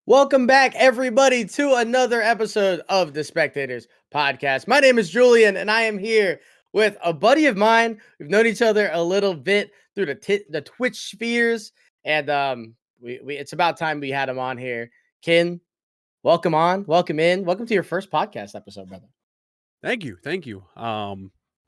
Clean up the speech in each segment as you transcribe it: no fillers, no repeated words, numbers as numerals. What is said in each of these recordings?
Welcome back, everybody, to another episode of the Spectators Podcast. My name is Julian, and I am here with a buddy of mine. We've known each other a little bit through the Twitch spheres, and it's about time we had him on here. Kin, welcome in, welcome to your first podcast episode, brother. Thank you.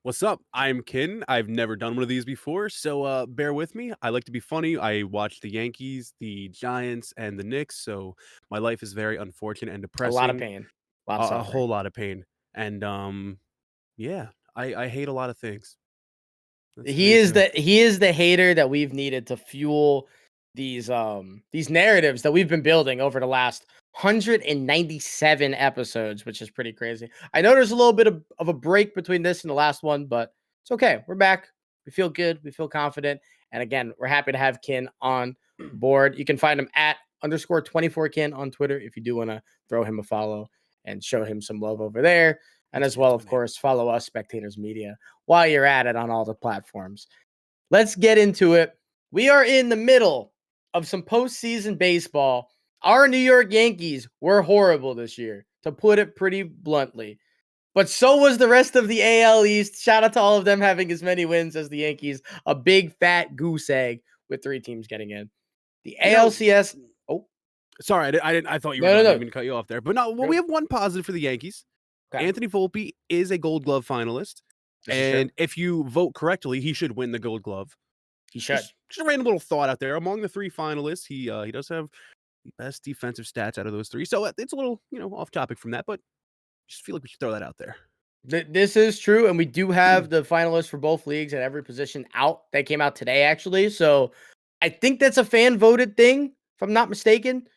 What's up? I'm Kin. I've never done one of these before, so bear with me. I like to be funny. I watch the Yankees, the Giants, and the Knicks, so my life is very unfortunate and A lot of depressing. pain, a lot of A suffering. whole lot of pain. And yeah, I hate a lot of things. He is the hater that we've needed to fuel these narratives that we've been building over the last 197 episodes, which is pretty crazy. I know there's a little bit of a break between this and the last one, but it's okay. We're back. We feel good. We feel confident. And again, we're happy to have Kin on board. You can find him at _24Kin on Twitter if you do want to throw him a follow and show him some love over there. And as well, of course, follow us, Spectators Media, while you're at it on all the platforms. Let's get into it. We are in the middle of some postseason baseball. Our New York Yankees were horrible this year, to put it pretty bluntly. But so was the rest of the AL East. Shout out to all of them having as many wins as the Yankees. A big fat goose egg with 3 teams getting in. The ALCS. Sorry, I thought you were going to cut you off there. But no, well, we have one positive for the Yankees. Okay. Anthony Volpe is a Gold Glove finalist. And if you vote correctly, he should win the Gold Glove. He should. Just a random little thought out there. Among the 3 finalists, he does have the best defensive stats out of those 3. So it's a little, off topic from that, but just feel like we should throw that out there. This is true, and we do have the finalists for both leagues at every position out. They came out today, actually. So I think that's a fan-voted thing, if I'm not mistaken.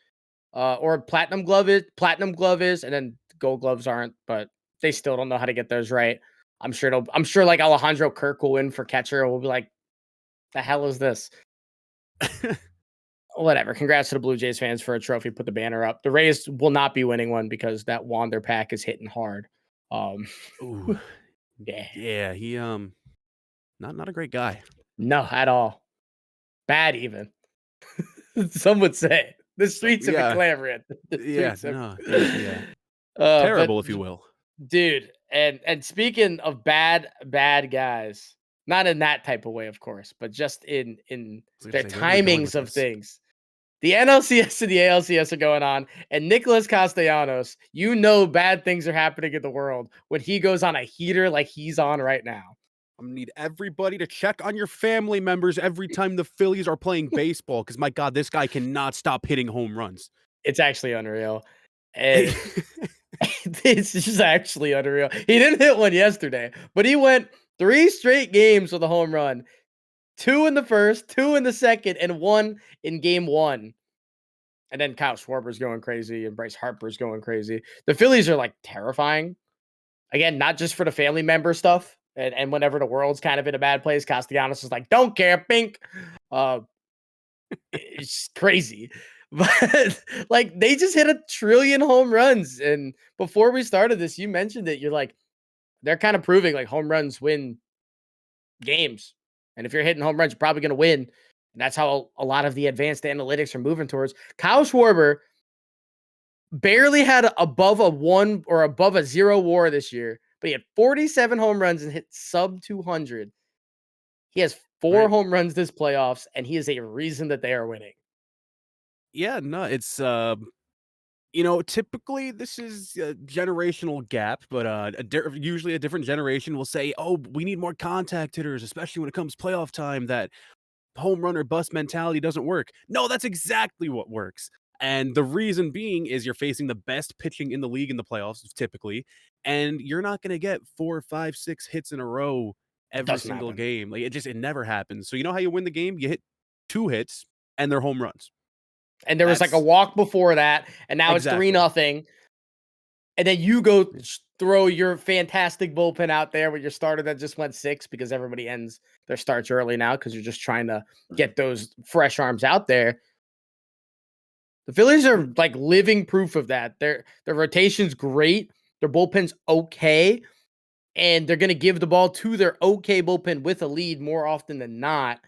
Or Platinum Glove is, and then Gold Gloves aren't, but they still don't know how to get those right. I'm sure like Alejandro Kirk will win for catcher, and we'll be like, the hell is this? Whatever. Congrats to the Blue Jays fans for a trophy. Put the banner up. The Rays will not be winning one because that Wander pack is hitting hard. Ooh. Yeah, he not a great guy. No, at all. Bad even. Some would say. The streets have been clamoring. Terrible, if you will. Dude, and speaking of bad guys, not in that type of way, of course, but just in their timings of things. The NLCS and the ALCS are going on, and Nicholas Castellanos, bad things are happening in the world when he goes on a heater like he's on right now. I'm going to need everybody to check on your family members every time the Phillies are playing baseball, because, my God, this guy cannot stop hitting home runs. It's actually unreal. And it's just actually unreal. He didn't hit one yesterday, but he went 3 straight games with a home run. 2 in the first, 2 in the second, and 1 in game 1. And then Kyle Schwarber's going crazy, and Bryce Harper's going crazy. The Phillies are, like, terrifying. Again, not just for the family member stuff. And whenever the world's kind of in a bad place, Castellanos is like, don't care, pink. It's crazy. But, like, they just hit 1 trillion home runs. And before we started this, you mentioned it. You're like, they're kind of proving, like, home runs win games. And if you're hitting home runs, you're probably going to win. And that's how a lot of the advanced analytics are moving towards. Kyle Schwarber barely had above a 1 or above a 0 WAR this year, but he had 47 home runs and hit sub 200. He has 4 home runs this playoffs, and he is a reason that they are winning. Yeah, no, it's typically this is a generational gap, but usually a different generation will say, "Oh, we need more contact hitters, especially when it comes playoff time. That home run or bust mentality doesn't work." No, that's exactly what works. And the reason being is you're facing the best pitching in the league in the playoffs, typically, and you're not going to get 4, 5, 6 hits in a row every single game. Like, it never happens. So you know how you win the game? You hit 2 hits, and they're home runs. And there was like a walk before that, and now it's 3-0. And then you go throw your fantastic bullpen out there with your starter that just went 6 because everybody ends their starts early now because you're just trying to get those fresh arms out there. The Phillies are like living proof of that. Their rotation's great. Their bullpen's okay. And they're going to give the ball to their okay bullpen with a lead more often than not,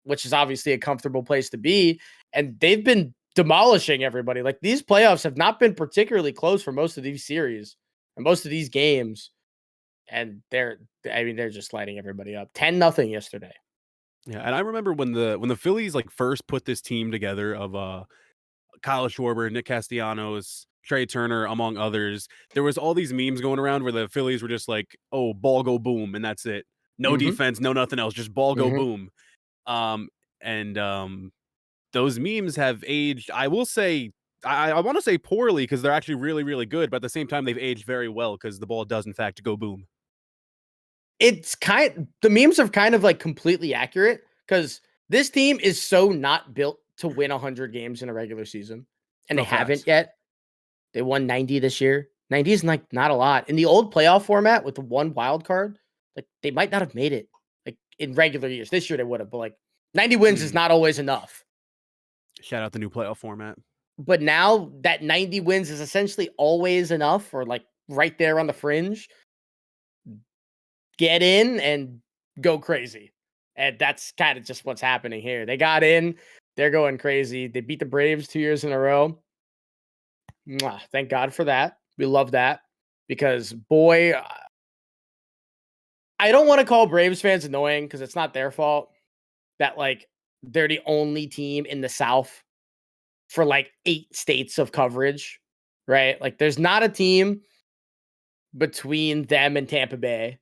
which is obviously a comfortable place to be. And they've been demolishing everybody. Like, these playoffs have not been particularly close for most of these series and most of these games. And they're just lighting everybody up. 10-0 yesterday. Yeah, and I remember when the Phillies like first put this team together of Kyle Schwarber, Nick Castellanos, Trey Turner, among others. There was all these memes going around where the Phillies were just like, "Oh, ball go boom," and that's it. No defense, no nothing else, just ball go boom. And those memes have aged. I will say, I want to say poorly because they're actually really, really good, but at the same time, they've aged very well because the ball does in fact go boom. The memes are kind of like completely accurate because this team is so not built to win 100 games in a regular season, and they haven't yet. They won 90 this year. 90 is like not a lot. In the old playoff format with the one wild card, like they might not have made it like in regular years. This year they would have, but like 90 wins is not always enough. Shout out the new playoff format. But now that 90 wins is essentially always enough, or like right there on the fringe. Get in and go crazy. And that's kind of just what's happening here. They got in, they're going crazy. They beat the Braves 2 years in a row. Mwah, thank God for that. We love that because, boy, I don't want to call Braves fans annoying because it's not their fault that like they're the only team in the South for like 8 states of coverage, right? Like there's not a team between them and Tampa Bay.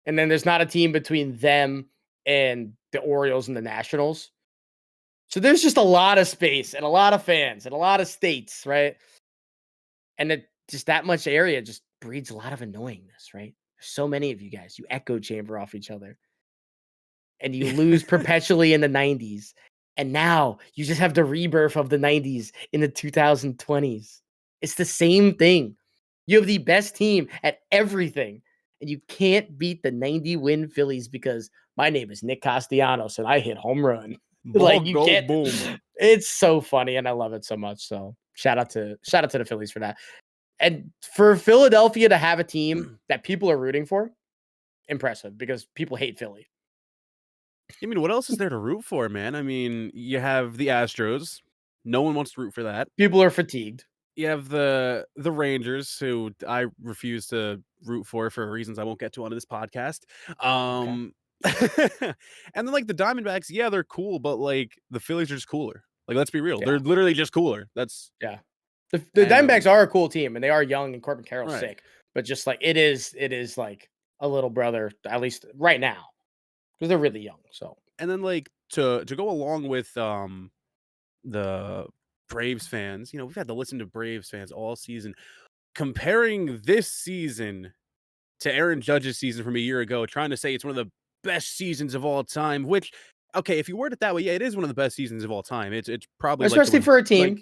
And then there's not a team between them and the Orioles and the Nationals. So there's just a lot of space and a lot of fans and a lot of states, right? And just that much area just breeds a lot of annoyingness, right? There's so many of you guys. You echo chamber off each other. And you lose perpetually in the 90s. And now you just have the rebirth of the 90s in the 2020s. It's the same thing. You have the best team at everything. And you can't beat the 90-win Phillies because my name is Nick Castellanos and I hit home run. Ball go boom. It's so funny and I love it so much. So shout out to the Phillies for that. And for Philadelphia to have a team that people are rooting for, impressive because people hate Philly. I mean, what else is there to root for, man? I mean, you have the Astros. No one wants to root for that. People are fatigued. You have the Rangers, who I refuse to root for reasons I won't get to on this podcast. Okay. And then like the Diamondbacks, yeah, they're cool, but like the Phillies are just cooler. Like, let's be real, Yeah. they're literally just cooler. That's the Diamondbacks are a cool team, and they are young, and Corbin Carroll's Right. sick. But just like it is like a little brother, at least right now, because they're really young. So and then like to go along with the Braves fans, you know, we've had to listen to Braves fans all season comparing this season to Aaron Judge's season from a year ago, trying to say it's one of the best seasons of all time, which, okay, if you word it that way, yeah, it is one of the best seasons of all time. It's probably especially like for a team.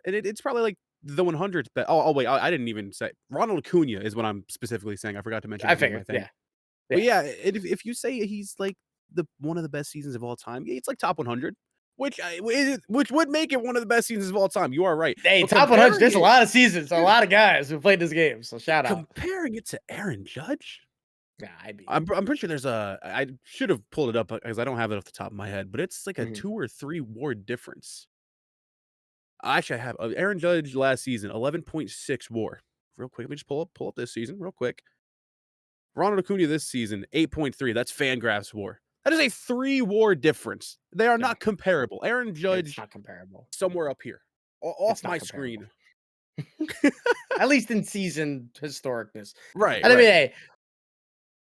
It's probably like the 100th best. Oh wait, I didn't even say Ronald Acuna is what I'm specifically saying. I forgot to mention. I figured, yeah. But yeah, if you say he's like one of the best seasons of all time, yeah, it's like top 100. Which would make it one of the best seasons of all time. You are right. Hey, but top 100. There's a lot of seasons, a lot of guys who played this game. So shout out. Comparing it to Aaron Judge, yeah, I'm pretty sure there's I should have pulled it up because I don't have it off the top of my head, but it's like a 2 or 3 WAR difference. Actually, I have Aaron Judge last season 11.6 WAR. Real quick, let me just pull up this season real quick. Ronald Acuna this season 8.3. That's Fangraphs WAR. That is a 3 WAR difference. They are not comparable. Aaron Judge, it's not comparable. Somewhere up here, off my screen. At least in season historicness. Right. And I mean, hey,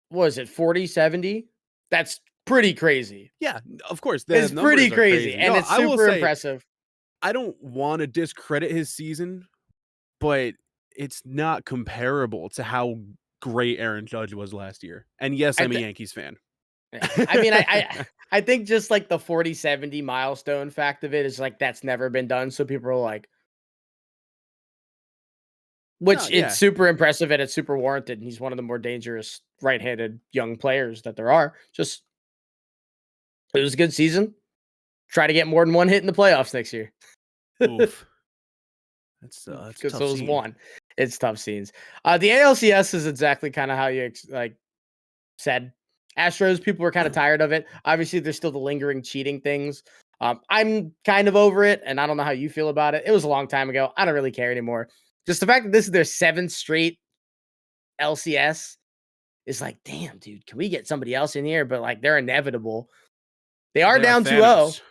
what is it, 40, 70? That's pretty crazy. Yeah, of course. It's pretty crazy. And it's super impressive. I don't want to discredit his season, but it's not comparable to how great Aaron Judge was last year. And yes, I'm a Yankees fan. Yeah. I mean, I think just like the 40-70 milestone fact of it is like that's never been done. So people are like, it's super impressive and it's super warranted. And he's one of the more dangerous right-handed young players that there are. Just it was a good season. Try to get more than one hit in the playoffs next year. Oof. That's because it was one. It's tough scenes. The ALCS is exactly kind of how you said. Astros, people were kind of tired of it. Obviously, there's still the lingering cheating things. I'm kind of over it, and I don't know how you feel about it. It was a long time ago. I don't really care anymore. Just the fact that this is their 7th straight LCS is like, damn, dude, can we get somebody else in here? But like, they're inevitable. They are They are down 2-0. Thanos.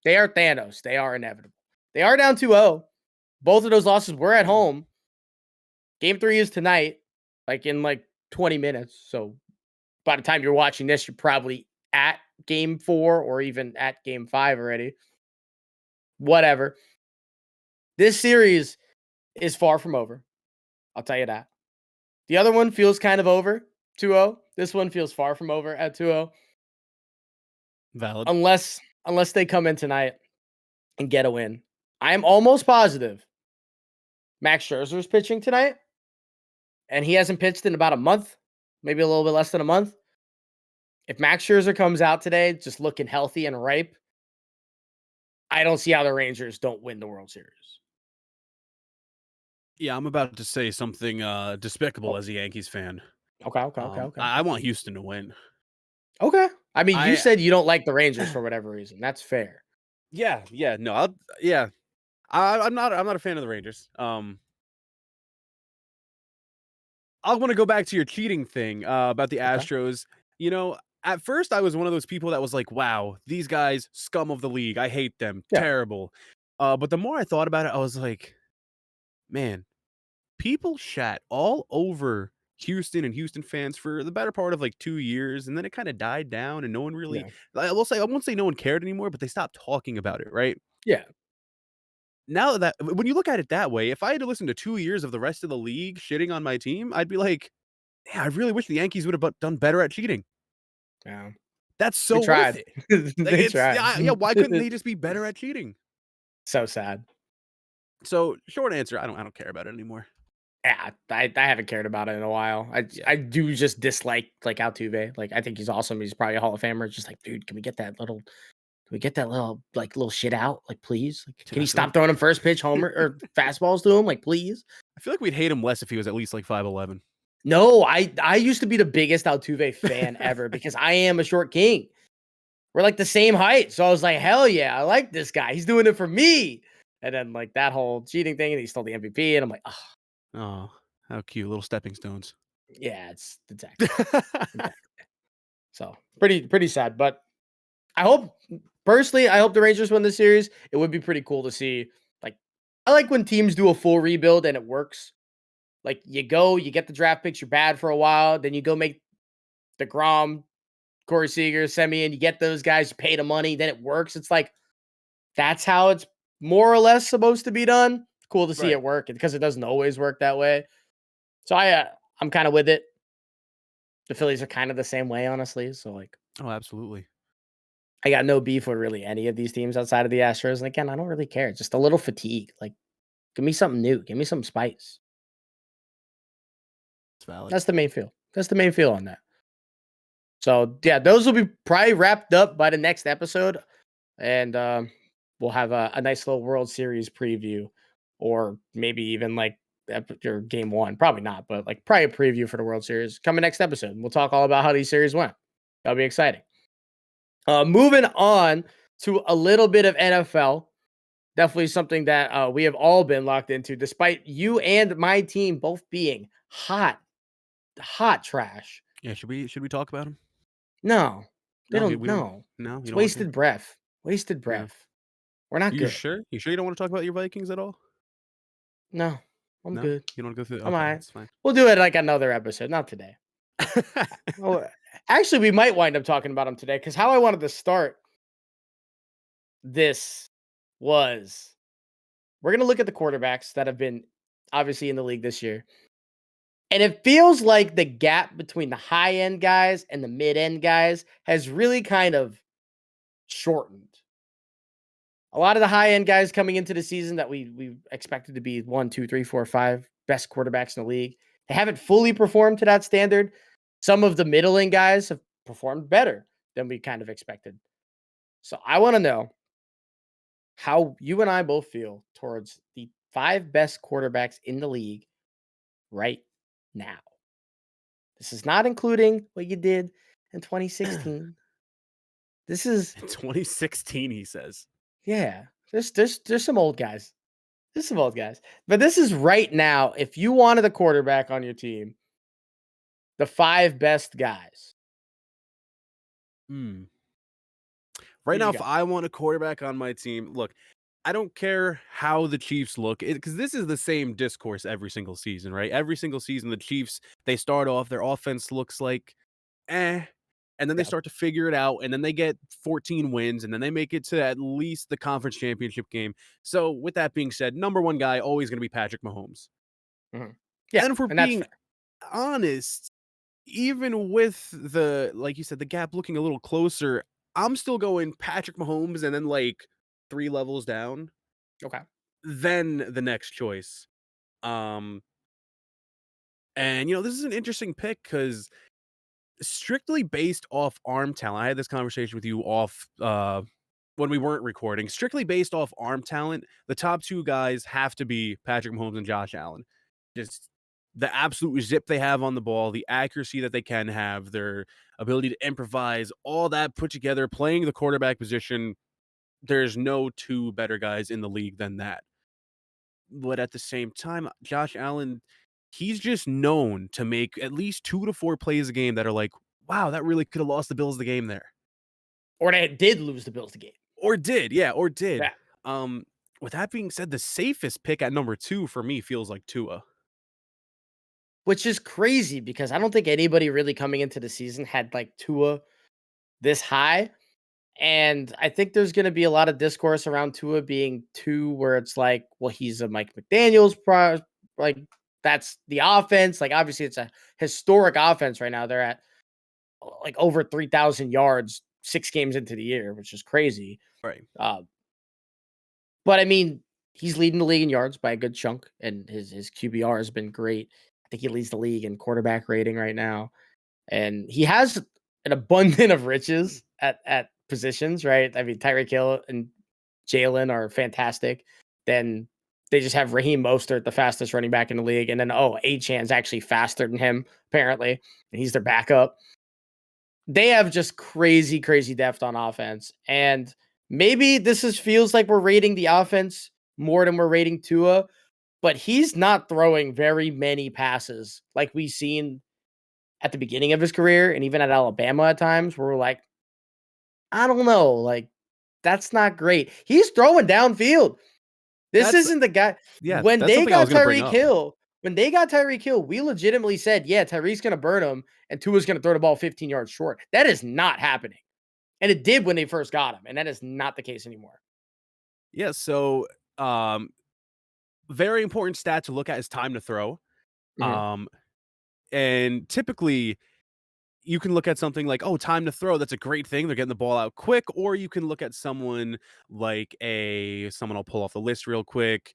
They are Thanos. They are inevitable. They are down 2-0. Both of those losses were at home. Game 3 is tonight, like in like 20 minutes. So by the time you're watching this, you're probably at game 4 or even at game 5 already. Whatever. This series is far from over. I'll tell you that. The other one feels kind of over, 2-0. This one feels far from over at 2-0. Valid. Unless they come in tonight and get a win. I'm almost positive Max Scherzer's pitching tonight, and he hasn't pitched in about a month, maybe a little bit less than a month. If Max Scherzer comes out today just looking healthy and ripe, I don't see how the Rangers don't win the World Series. Yeah, I'm about to say something despicable Oh, as a Yankees fan. okay. I want Houston to win. Okay. I mean, you I said you don't like the Rangers for whatever reason. That's fair. no, I'm not a fan of the Rangers. I want to go back to your cheating thing about the Okay. Astros. You know, at first I was one of those people that was like, "Wow, these guys, scum of the league. I hate them. Yeah. Terrible." But the more I thought about it, I was like, "Man, people shat all over Houston and Houston fans for the better part of like 2 years, and then it kind of died down, and no one really. Yeah. I won't say no one cared anymore, but they stopped talking about it, right?" Yeah. Now that when you look at it that way, if I had to listen to 2 years of the rest of the league shitting on my team, I'd be like, "Yeah, I really wish the Yankees would have done better at cheating." Yeah. That's They so worth tried. it. Like, They it's tried. yeah, why couldn't they just be better at cheating? So sad. So, short answer, I don't care about it anymore. Yeah, I haven't cared about it in a while. Yeah. I do just dislike like Altuve. Like I think he's awesome. He's probably a Hall of Famer. It's just like, dude, can we get that little like little shit out? Like, please. Like, Dude, can he stop throwing him first pitch homer or fastballs to him? Like, please. I feel like we'd hate him less if he was at least like 5'11". No, I used to be the biggest Altuve fan ever because I am a short king. We're like the same height. So I was like, hell yeah, I like this guy. He's doing it for me. And then like that whole cheating thing, and he stole the MVP. And I'm like, oh, Oh, how cute, little stepping stones. yeah, it's exactly. Exactly. So pretty sad. But I hope personally, I hope the Rangers win this series. It would be pretty cool to see. Like, I like when teams do a full rebuild and it works. Like you get the draft picks, you're bad for a while, then you go make the Grom, Corey Seager, Semien, you get those guys, you pay the money, then it works. It's like that's how it's more or less supposed to be done. Cool to see Right. it work because it doesn't always work that way. So I'm kind of with it. The Phillies are kind of the same way, honestly. So like Oh, absolutely. I got no beef with really any of these teams outside of the Astros. And again, I don't really care. Just a little fatigue. Like, give me something new. Give me some spice. It's valid. That's the main feel. That's the main feel on that. So yeah, those will be probably wrapped up by the next episode, and we'll have a nice little World Series preview, or maybe even like or game one. Probably not, but like probably a preview for the World Series coming next episode. We'll talk all about how these series went. That'll be exciting. Moving on to a little bit of NFL. Definitely something that we have all been locked into, despite you and my team both being hot trash. Yeah, should we talk about him? No, they No, don't. we don't. No, No, you it's don't want to? wasted breath. Wasted No. breath. We're not You good. sure? You sure you don't want to talk about your Vikings at all? No, I'm No? good. You don't wanna go through I'm okay, alright. that's fine. We'll do it like another episode, not today. Oh, actually, we might wind up talking about them today because how I wanted to start this was we're gonna look at the quarterbacks that have been obviously in the league this year. And it feels like the gap between the high end guys and the mid end guys has really kind of shortened. A lot of the high end guys coming into the season that we expected to be 1, 2, 3, 4, 5 best quarterbacks in the league, they haven't fully performed to that standard. Some of the middling guys have performed better than we kind of expected. So I want to know how you and I both feel towards the 5 best quarterbacks in the league right now. This is not including what you did in 2016. This is In 2016, he says. Yeah, there's some old guys. There's some old guys. But this is right now, if you wanted a quarterback on your team, the 5 best guys. Hmm. Who Right do now, you if got? I want a quarterback on my team, look, I don't care how the Chiefs look, because this is the same discourse every single season, right? Every single season, the Chiefs, they start off, their offense looks like eh, and then they Yeah. start to figure it out, and then they get 14 wins, and then they make it to at least the conference championship game. So, with that being said, number one guy always going to be Patrick Mahomes. Mhm. And Yeah, then, if we're and that's being fair. honest, even with the, like you said, the gap looking a little closer, I'm still going Patrick Mahomes and then like 3 levels down, Okay. then the next choice. Um, and this is an interesting pick because strictly based off arm talent, I had this conversation with you off when we weren't recording. Strictly based off arm talent, the top 2 guys have to be Patrick Mahomes and Josh Allen. Just the absolute zip they have on the ball, the accuracy that they can have, their ability to improvise, all that put together, playing the quarterback position. There's no 2 better guys in the league than that. But at the same time, Josh Allen, he's just known to make at least 2 to 4 plays a game that are like, wow, that really could have lost the Bills the game there. Or they did lose the Bills the game. Or did, yeah, or did. Yeah. Um, with that being said, the safest pick at number 2 for me feels like Tua. Which is crazy because I don't think anybody really coming into the season had like Tua this high. And I think there's going to be a lot of discourse around Tua being 2, where it's like, well, he's a Mike McDaniels like that's the offense. Like obviously it's a historic offense right now. They're at like over 3,000 yards 6 games into the year, which is crazy. Right. Uh, but I mean, he's leading the league in yards by a good chunk, and his QBR has been great. I think he leads the league in quarterback rating right now, and he has an abundance of riches at positions. Right? I mean, Tyreek Hill and Jalen are fantastic. Then they just have Raheem Mostert, the fastest running back in the league, and then Achan's actually faster than him apparently, and he's their backup. They have just crazy, crazy depth on offense. And maybe feels like we're rating the offense more than we're rating Tua, but he's not throwing very many passes like we've seen at the beginning of his career and even at Alabama at times where we're like, I don't know, like that's not great. He's throwing downfield. This That's isn't the guy. yeah, that's something I was gonna bring up. When they got Tyreek Hill, we legitimately said, yeah, Tyreek's going to burn him and Tua's going to throw the ball 15 yards short. That is not happening. And it did when they first got him. And that is not the case anymore. Yeah, so, um, very important stat to look at is time to throw. Mhm. Um, and typically you can look at something like, oh, time to throw. That's a great thing. They're getting the ball out quick. Or you can look at someone like someone I'll pull off the list real quick.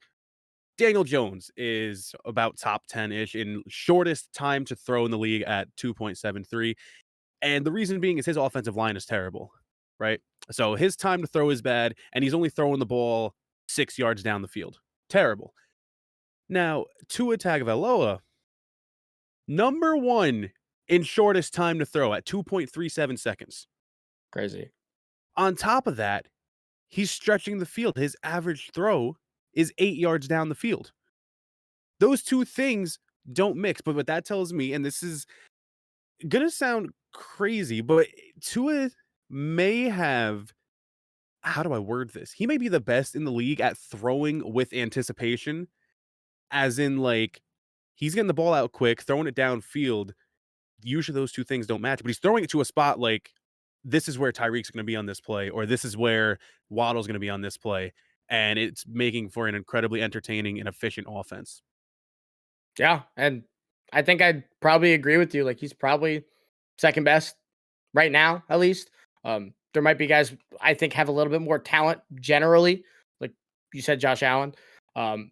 Daniel Jones is about top 10 ish in shortest time to throw in the league at 2.73. And the reason being is his offensive line is terrible, right? So his time to throw is bad, and he's only throwing the ball 6 yards down the field. Terrible. Now, Tua Tagovailoa, number 1 in shortest time to throw at 2.37 seconds. Crazy. On top of that, he's stretching the field. His average throw is 8 yards down the field. Those 2 things don't mix, but what that tells me, and this is gonna sound crazy, but Tua may have, how do I word this? He may be the best in the league at throwing with anticipation, as in, like, he's getting the ball out quick, throwing it downfield. Usually those 2 things don't match, but he's throwing it to a spot like, this is where Tyreek's gonna be on this play, or this is where Waddle's gonna be on this play, and it's making for an incredibly entertaining and efficient offense. Yeah. And I think I'd probably agree with you. Like he's probably second best right now, at least. There might be guys I think have a little bit more talent generally. Like you said, Josh Allen.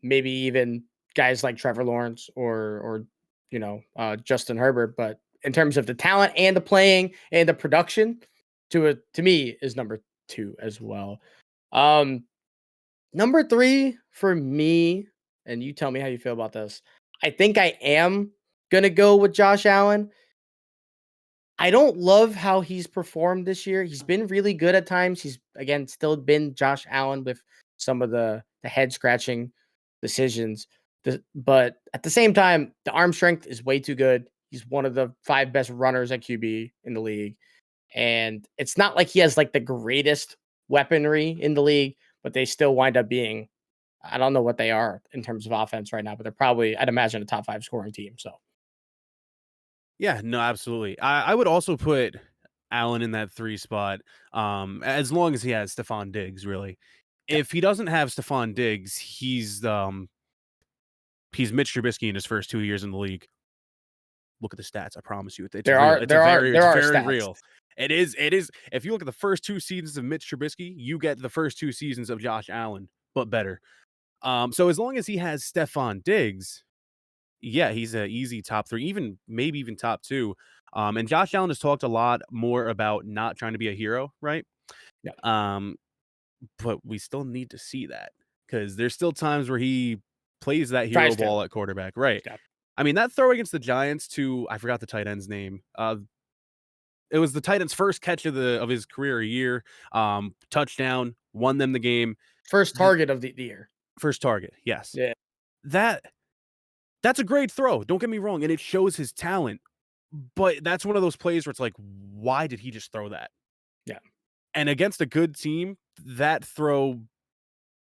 Maybe even guys like Trevor Lawrence or Justin Herbert. But in terms of the talent and the playing and the production, to me is number 2 as well. Um, Number 3 for me, and you tell me how you feel about this. I think I am gonna go with Josh Allen. I don't love how he's performed this year. He's been really good at times. He's again still been Josh Allen with some of the head scratching decisions. But at the same time, the arm strength is way too good. He's one of the 5 best runners at QB in the league. And it's not like he has like the greatest weaponry in the league, but they still wind up being, I don't know what they are in terms of offense right now, but they're probably, I'd imagine, a top 5 scoring team. So Yeah, no, absolutely. I would also put Allen in that 3 spot, as long as he has Stephon Diggs, really. yeah, If he doesn't have Stephon Diggs, he's Mitch Trubisky in his first 2 years in the league. Look at the stats, I promise you. It's there real. are It's a there are very there it's are very stats. real. It is. If you look at the first 2 seasons of Mitch Trubisky, you get the first 2 seasons of Josh Allen, but better. So as long as he has Stephon Diggs, yeah, he's an easy top 3, even maybe even top 2. And Josh Allen has talked a lot more about not trying to be a hero, right? Yeah, Um, but we still need to see that because there's still times where he plays that hero tries to. ball at quarterback, right? Yeah. I mean, that throw against the Giants to I forgot the tight end's name. It was the tight end's first catch of his career a year. Touchdown, won them the game. First target of the year. First target, yes. Yeah. That that's a great throw. Don't get me wrong, and it shows his talent. But that's one of those plays where it's like, why did he just throw that? Yeah. And against a good team, that throw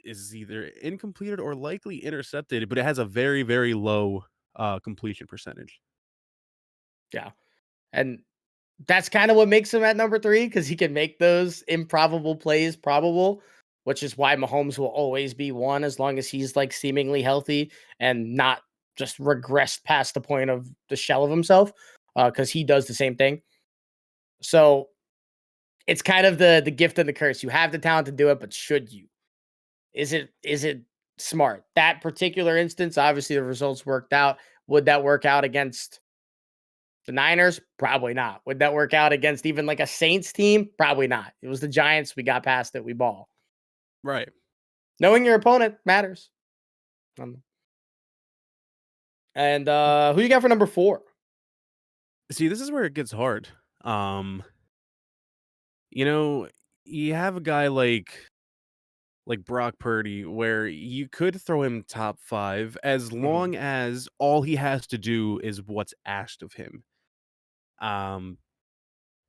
is either incompleted or likely intercepted, but it has a very, very low completion percentage. Yeah. And that's kind of what makes him at number 3 because he can make those improbable plays probable, which is why Mahomes will always be 1 as long as he's like seemingly healthy and not just regressed past the point of the shell of himself because he does the same thing. So it's kind of the gift and the curse. You have the talent to do it, but should you? Is it smart? That particular instance, obviously the results worked out. Would that work out against the Niners? Probably not. Would that work out against even like a Saints team? Probably not. It was the Giants. We got past it. We ball. Right. Knowing your opponent matters. And who you got for number 4? See, this is where it gets hard. Um, you know, you have a guy like Brock Purdy where you could throw him top 5 as Mhm. long as all he has to do is what's asked of him. Um,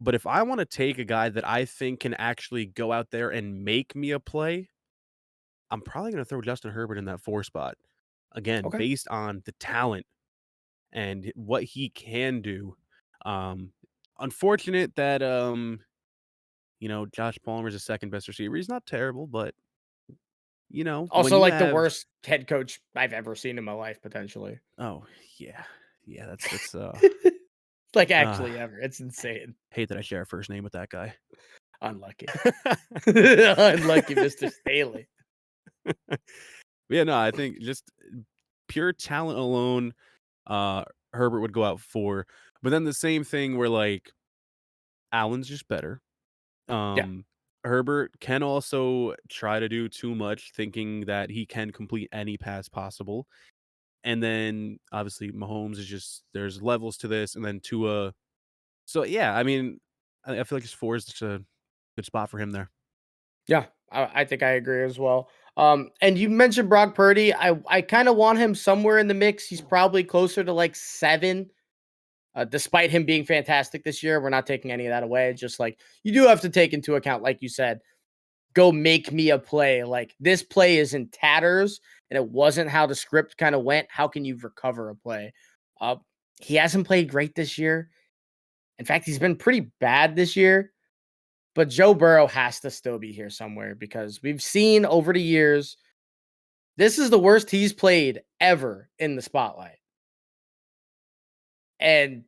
but if I want to take a guy that I think can actually go out there and make me a play, I'm probably going to throw Justin Herbert in that 4 spot. Again, Okay. based on the talent and what he can do. Um, unfortunate that Josh Palmer's the second best receiver. He's not terrible, but when Also, you like the have worst head coach I've ever seen in my life, potentially. oh yeah, yeah, that's Like uh actually ever. It's insane. hate that I share a first name with that guy. Unlucky. Unlucky, Mr. Staley. Yeah, no, I think just pure talent alone, Herbert would go out for. But then the same thing where like Allen's just better. Yeah. Um, Herbert can also try to do too much, thinking that he can complete any pass possible. And then obviously Mahomes is just there's levels to this, and then Tua. So yeah, I mean, I feel like his 4 is just a good spot for him there. Yeah, I think I agree as well. And you mentioned Brock Purdy. I kind of want him somewhere in the mix. He's probably closer to like 7, despite him being fantastic this year. We're not taking any of that away. Just like you do have to take into account, like you said, go make me a play. Like this play is in tatters, and it wasn't how the script kind of went. How can you recover a play? Uh, he hasn't played great this year. In fact, he's been pretty bad this year. But Joe Burrow has to still be here somewhere because we've seen over the years, this is the worst he's played ever in the spotlight. And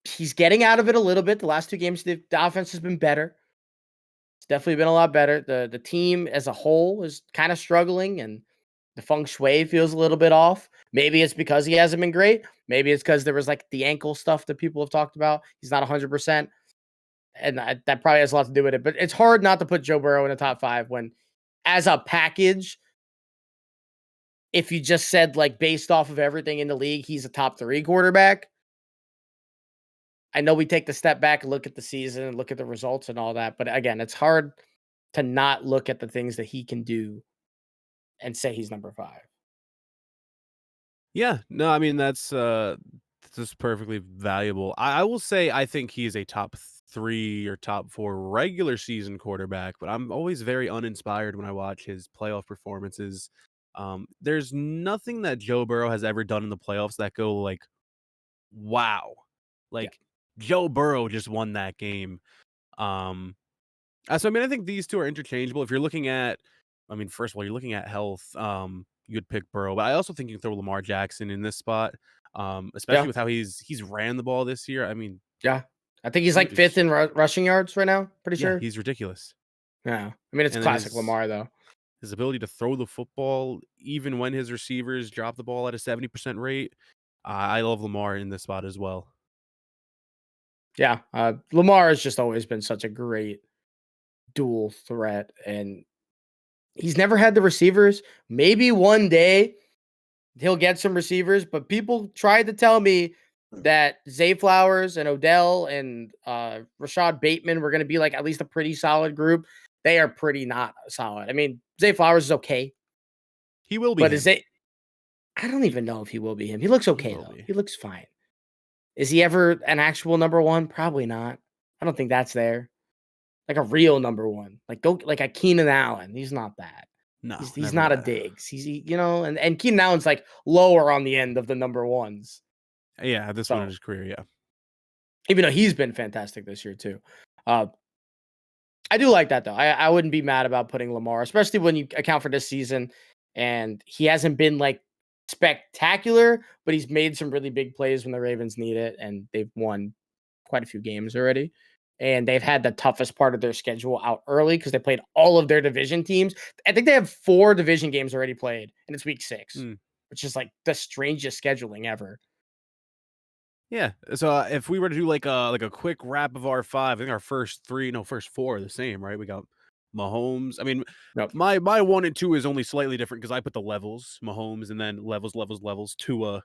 he's getting out of it a little bit. The last 2 games, the offense has been better. It's definitely been a lot better. The team as a whole is kind of struggling and the feng shui feels a little bit off. Maybe it's because he hasn't been great. Maybe it's because there was like the ankle stuff that people have talked about. He's not 100%. And that probably has a lot to do with it. But it's hard not to put Joe Burrow in the top 5 when, as a package, if you just said like based off of everything in the league, he's a top 3 quarterback. I know we take the step back and look at the season and look at the results and all that, but again, it's hard to not look at the things that he can do and say he's number 5. Yeah, no, I mean that's just perfectly valuable. I will say I think he's a top 3 or top 4 regular season quarterback, but I'm always very uninspired when I watch his playoff performances. There's nothing that Joe Burrow has ever done in the playoffs that go like, wow, Yeah. like Joe Burrow just won that game. Um, so I mean, I think these two are interchangeable. If you're looking at, I mean, first of all, you're looking at health. You'd pick Burrow, but I also think you can throw Lamar Jackson in this spot, especially Yeah. with how he's ran the ball this year. I mean, Yeah. I think he's like dude 5th is in rushing yards right now, pretty yeah, sure. he's ridiculous. Yeah. I mean, it's And then classic Lamar though. his ability to throw the football, even when his receivers drop the ball at a 70% rate. I love Lamar in this spot as well. Yeah. Lamar has just always been such a great dual threat, and he's never had the receivers. Maybe one day he'll get some receivers, but people tried to tell me that Zay Flowers and Odell and Rashad Bateman were going to be like at least a pretty solid group. They are pretty not solid. I mean, Zay Flowers is okay, He will be but is him. it? I don't He, even know if he will be him. He looks he okay will though. be. He looks fine. Is he ever an actual number 1? Probably not. I don't think that's there. Like a real number 1. Like go like a Keenan Allen. He's not that. No, He's never not a that. Diggs. And Keenan Allen's like lower on the end of the number 1s. Yeah, at this point in So his career, yeah. even though he's been fantastic this year too. Uh, I do like that though. I wouldn't be mad about putting Lamar, especially when you account for this season. And he hasn't been like spectacular, but he's made some really big plays when the Ravens need it, and they've won quite a few games already. And they've had the toughest part of their schedule out early because they played all of their division teams. I think they have 4 division games already played, and it's week 6, Mm. which is like the strangest scheduling ever. Yeah. So if we were to do like a quick wrap of our 5, I think our first 4 are the same, right? We got Mahomes. I mean, Nope. my 1 and 2 is only slightly different because I put the levels, Mahomes, and then levels, Tua,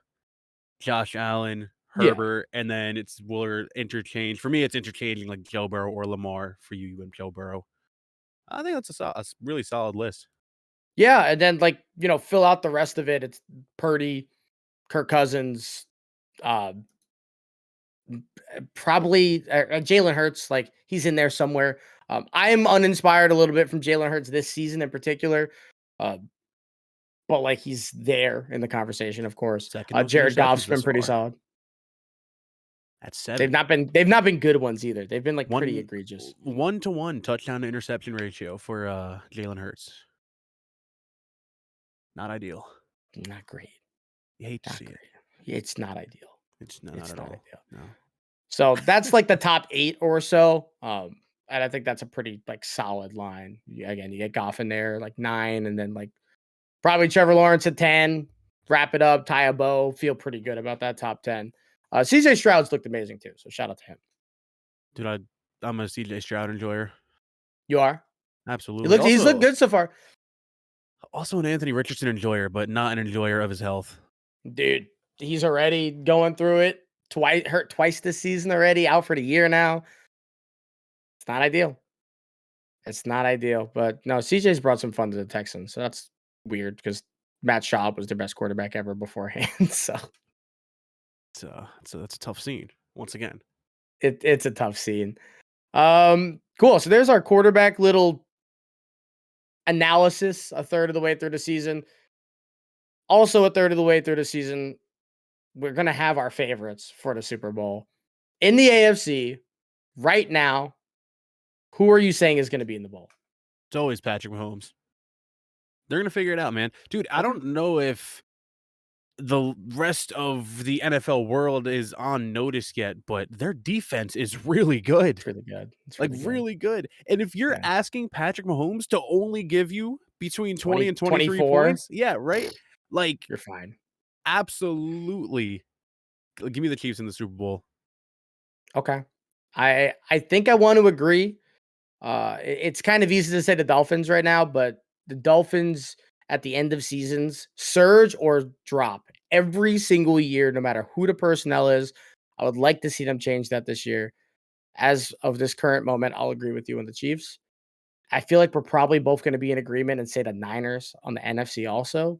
Josh Allen, Yeah. Herbert, and then we're interchange. For me, it's interchanging like Joe Burrow or Lamar. For you, and Joe Burrow. I think that's a really solid list. Yeah. And then fill out the rest of it. It's Purdy, Kirk Cousins, uh, probably Jalen Hurts. Like he's in there somewhere. I am uninspired a little bit from Jalen Hurts this season in particular, uh, but like he's there in the conversation, of course. Second most Jared interceptions Goff's thus been pretty far solid. at They've 7. not been good ones either. They've been like pretty One egregious. 1-to-1 touchdown to interception ratio for Jalen Hurts. Not ideal. Not great. You hate to Not see great. it. It's not ideal. It's not It's at not all. ideal. No. So that's like the top 8 or so. And I think that's a pretty like solid line. Again, you get Goff in there like 9, and then like probably Trevor Lawrence at 10. Wrap it up, tie a bow. Feel pretty good about that top 10. CJ Stroud's looked amazing too, so shout out to him. Dude, I'm a CJ Stroud enjoyer. You are? Absolutely. He's looked good so far. Also an Anthony Richardson enjoyer, but not an enjoyer of his health. Dude, he's already going through it. Hurt twice this season already, out for the year now. It's not ideal. It's not ideal, but no, CJ's brought some fun to the Texans, so that's weird because Matt Schaub was their best quarterback ever beforehand. So That's a tough scene once again. it's a tough scene. Cool. So there's our quarterback little analysis. A third of the way through the season. Also, a third of the way through the season, we're gonna have our favorites for the Super Bowl in the AFC right now. Who are you saying is going to be in the bowl? It's always Patrick Mahomes. They're gonna figure it out, man. Dude, I Okay. don't know if the rest of the NFL world is on notice yet, but their defense is really good. It's really good. It's Like really good. really good. And if you're Yeah. asking Patrick Mahomes to only give you between 20 20, and 23 24, points, yeah, right? Like you're fine. absolutely. Give me the Chiefs in the Super Bowl. Okay. I think I want to agree. It's kind of easy to say the Dolphins right now, but the Dolphins at the end of seasons surge or drop every single year, no matter who the personnel is. I would like to see them change that this year. As of this current moment, I'll agree with you on the Chiefs. I feel like we're probably both going to be in agreement and say the Niners on the NFC also.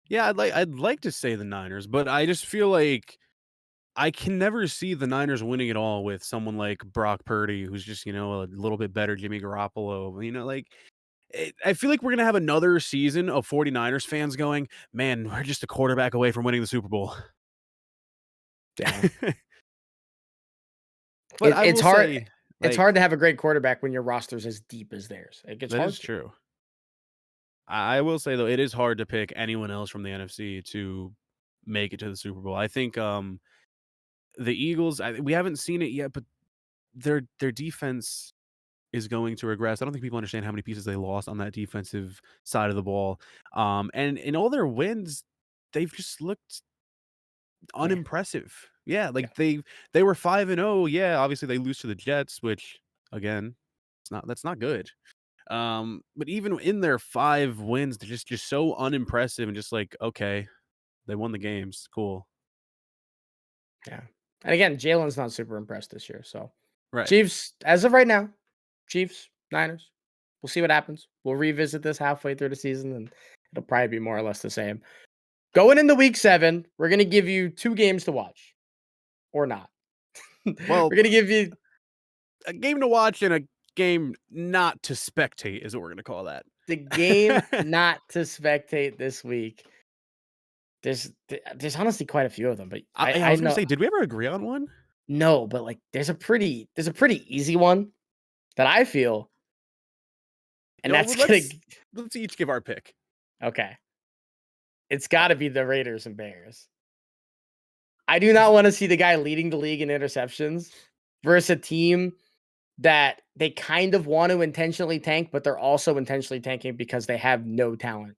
Yeah, I'd like to say the Niners, but I just feel like I can never see the Niners winning it all with someone like Brock Purdy, who's just, a little bit better Jimmy Garoppolo. I feel like we're going to have another season of 49ers fans going, man, we're just a quarterback away from winning the Super Bowl. Yeah. But I It's will hard. say, It's hard to have a great quarterback when your roster's as deep as theirs. It gets that hard is to. true. I will say, though, it is hard to pick anyone else from the NFC to make it to the Super Bowl. I think the Eagles, we haven't seen it yet, but their defense is going to regress. I don't think people understand how many pieces they lost on that defensive side of the ball. And in all their wins, they've just looked Meh. unimpressive. Yeah, Yeah. like they were 5-0. Yeah, obviously they lose to the Jets, which again, that's not good. But even in their 5 wins, they're just so unimpressive and just like, okay, they won the games. Cool. Yeah. And again, Jalen's not super impressed this year. So Right. Chiefs, as of right now, Chiefs, Niners. We'll see what happens. We'll revisit this halfway through the season, and it'll probably be more or less the same. Going into week 7, we're gonna give you 2 games to watch. Or not. We're Well, gonna give you a game to watch and a game not to spectate is what we're gonna call that. the game not to spectate this week. There's honestly quite a few of them, but I I was gonna know say, did we ever agree on one? no, but like there's a pretty easy one that I feel, and No, that's well, gonna let's each give our pick. okay. It's got to be the Raiders and Bears. I do not want to see the guy leading the league in interceptions versus a team that they kind of want to intentionally tank, but they're also intentionally tanking because they have no talent.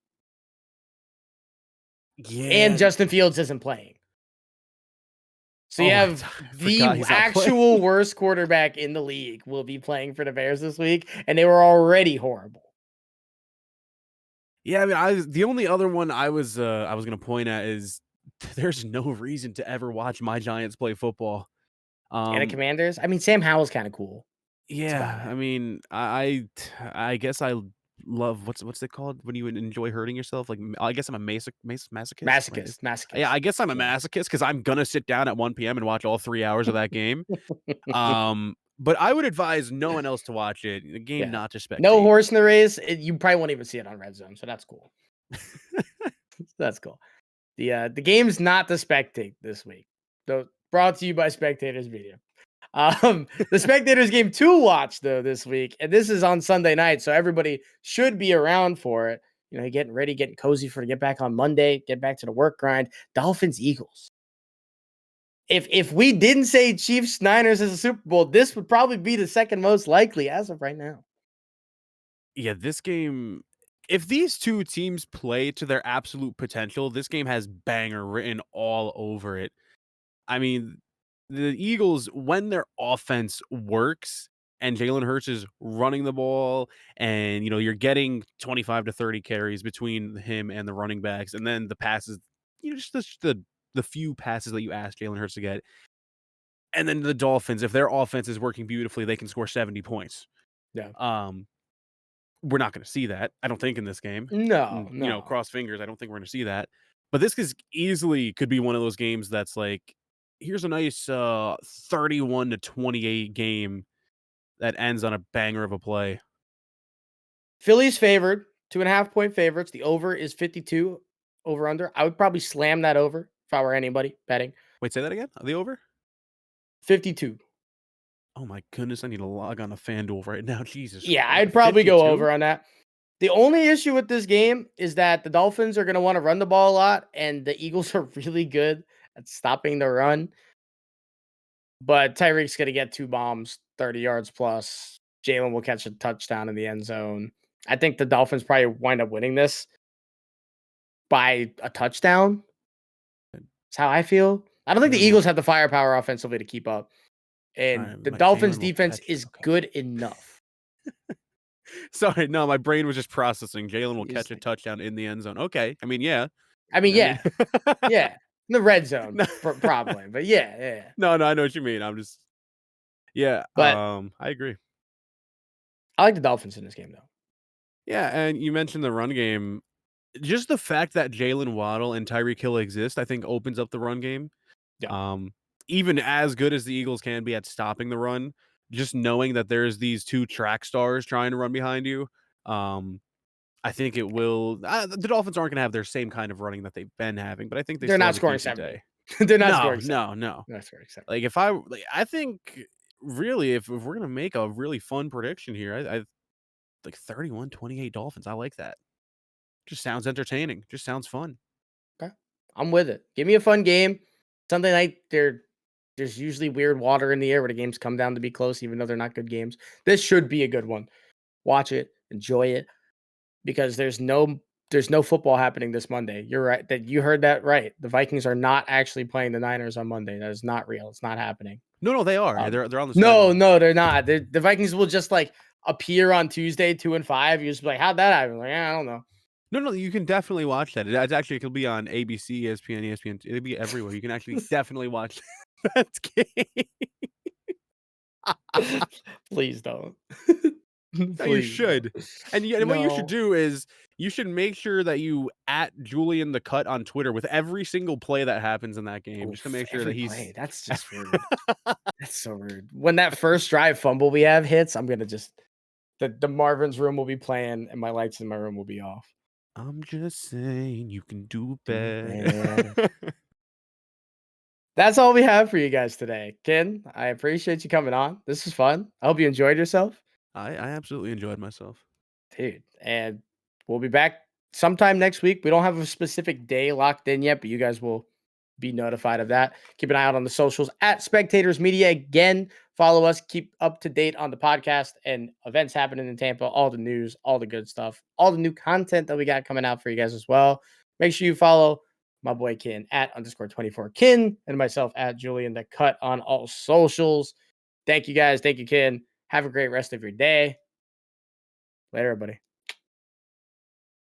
And Yeah. Justin Fields isn't playing. So you Oh, I have the forgot he's not actual playing. worst quarterback in the league will be playing for the Bears this week, and they were already horrible. Yeah, I mean, the only other one I was gonna point at is there's no reason to ever watch my Giants play football. And the Um, Commanders, I mean, Sam Howell's kind of cool. That's about yeah, it. I mean, I guess I love what's it called when you enjoy hurting yourself? Like, I guess I'm a masochist. Masochist, Yeah, masochist. I guess I'm a Yeah. masochist because I'm gonna sit down at 1 p.m. and watch all 3 hours of that game. But I would advise no one else to watch it. A game Yeah. not to No spectate. horse in the race. You probably won't even see it on Red Zone, so that's cool. That's cool. The game's not to spectate this week. Though brought to you by Spectators Media. The Spectators game to watch though this week, and this is on Sunday night, so everybody should be around for it. You know, getting ready, getting cozy for to get back on Monday, get back to the work grind. Dolphins, Eagles. If we didn't say Chiefs, Niners as a Super Bowl, this would probably be the second most likely as of right now. Yeah, this game, if these two teams play to their absolute potential, this game has banger written all over it. I mean, the Eagles, when their offense works and Jalen Hurts is running the ball and, you're getting 25 to 30 carries between him and the running backs, and then the passes, just the few passes that you ask Jalen Hurts to get. And then the Dolphins, if their offense is working beautifully, they can score 70 points. Yeah. Um, we're not gonna see that, I don't think, in this game. No, no. Cross fingers, I don't think we're gonna see that. But this could be one of those games that's like, here's a nice 31-28 game that ends on a banger of a play. Phillies favored, 2.5 point favorites. The over is 52 over under. I would probably slam that over if I were anybody betting. Wait, say that again? The over? 52. Oh my goodness, I need to log on to FanDuel right now. Jesus Yeah, Christ. I'd probably go 52? over on that. The only issue with this game is that the Dolphins are going to want to run the ball a lot, and the Eagles are really good at stopping the run. But Tyreek's going to get 2 bombs, 30 yards plus. Jalen will catch a touchdown in the end zone. I think the Dolphins probably wind up winning this by a touchdown. That's how I feel. I don't think the Jalen will Eagles have the firepower offensively to keep up. And Alright, the my Dolphins Jalen will defense catch is okay. good enough. Sorry, no, my brain was just processing. Jalen will You just catch a think- touchdown in the end zone. Okay. I mean, yeah. I mean, I mean yeah. Yeah. The red zone, probably. But yeah. No, I know what you mean. I'm just But I agree. I like the Dolphins in this game, though. Yeah, and you mentioned the run game. Just the fact that Jalen Waddle and Tyreek Hill exist, I think, opens up the run game. Yeah. Even as good as the Eagles can be at stopping the run, just knowing that there's these two track stars trying to run behind you, I think it will. The Dolphins aren't going to have their same kind of running that they've been having, but I think they They're still not have a scoring decent 70. day. They're not No, scoring 70. no. They're not scoring 70. Like I think really, if we're gonna make a really fun prediction here, I like 31-28 Dolphins. I like that. Just sounds entertaining. Just sounds fun. Okay. I'm with it. Give me a fun game. Sunday night, there's usually weird water in the air where the games come down to be close, even though they're not good games. This should be a good one. Watch it, enjoy it, because there's no football happening this Monday. You're right. That you heard that right. The Vikings are not actually playing the Niners on Monday. That is not real. It's not happening. No, they are. They're on the No, schedule. they're not. The Vikings will just like appear on Tuesday, 2-5. You just be like, how'd that happen? Like, I don't know. No, you can definitely watch that. It's actually, it'll be on ABC, ESPN, ESPN. It'll be everywhere. You can actually definitely watch that game. Please don't. No, you should. And what you should No. do is you should make sure that you at Julian the Cut on Twitter with every single play that happens in that game, just to make sure that Every he's play. That's just rude. That's so rude. When that first drive fumble we have hits, I'm gonna just the Marvin's room will be playing and my lights in my room will be off. I'm just saying you can do Do better. better. That's all we have for you guys today. Ken, I appreciate you coming on. This was fun. I hope you enjoyed yourself. I absolutely enjoyed myself. Dude, and we'll be back sometime next week. We don't have a specific day locked in yet, but you guys will be notified of that. Keep an eye out on the socials at Spectators Media. Again, follow us. Keep up to date on the podcast and events happening in Tampa, all the news, all the good stuff, all the new content that we got coming out for you guys as well. Make sure you follow my boy Kin at _24 Kin and myself at Julian the Cut on all socials. Thank you guys. Thank you, Kin. Have a great rest of your day. Later, everybody.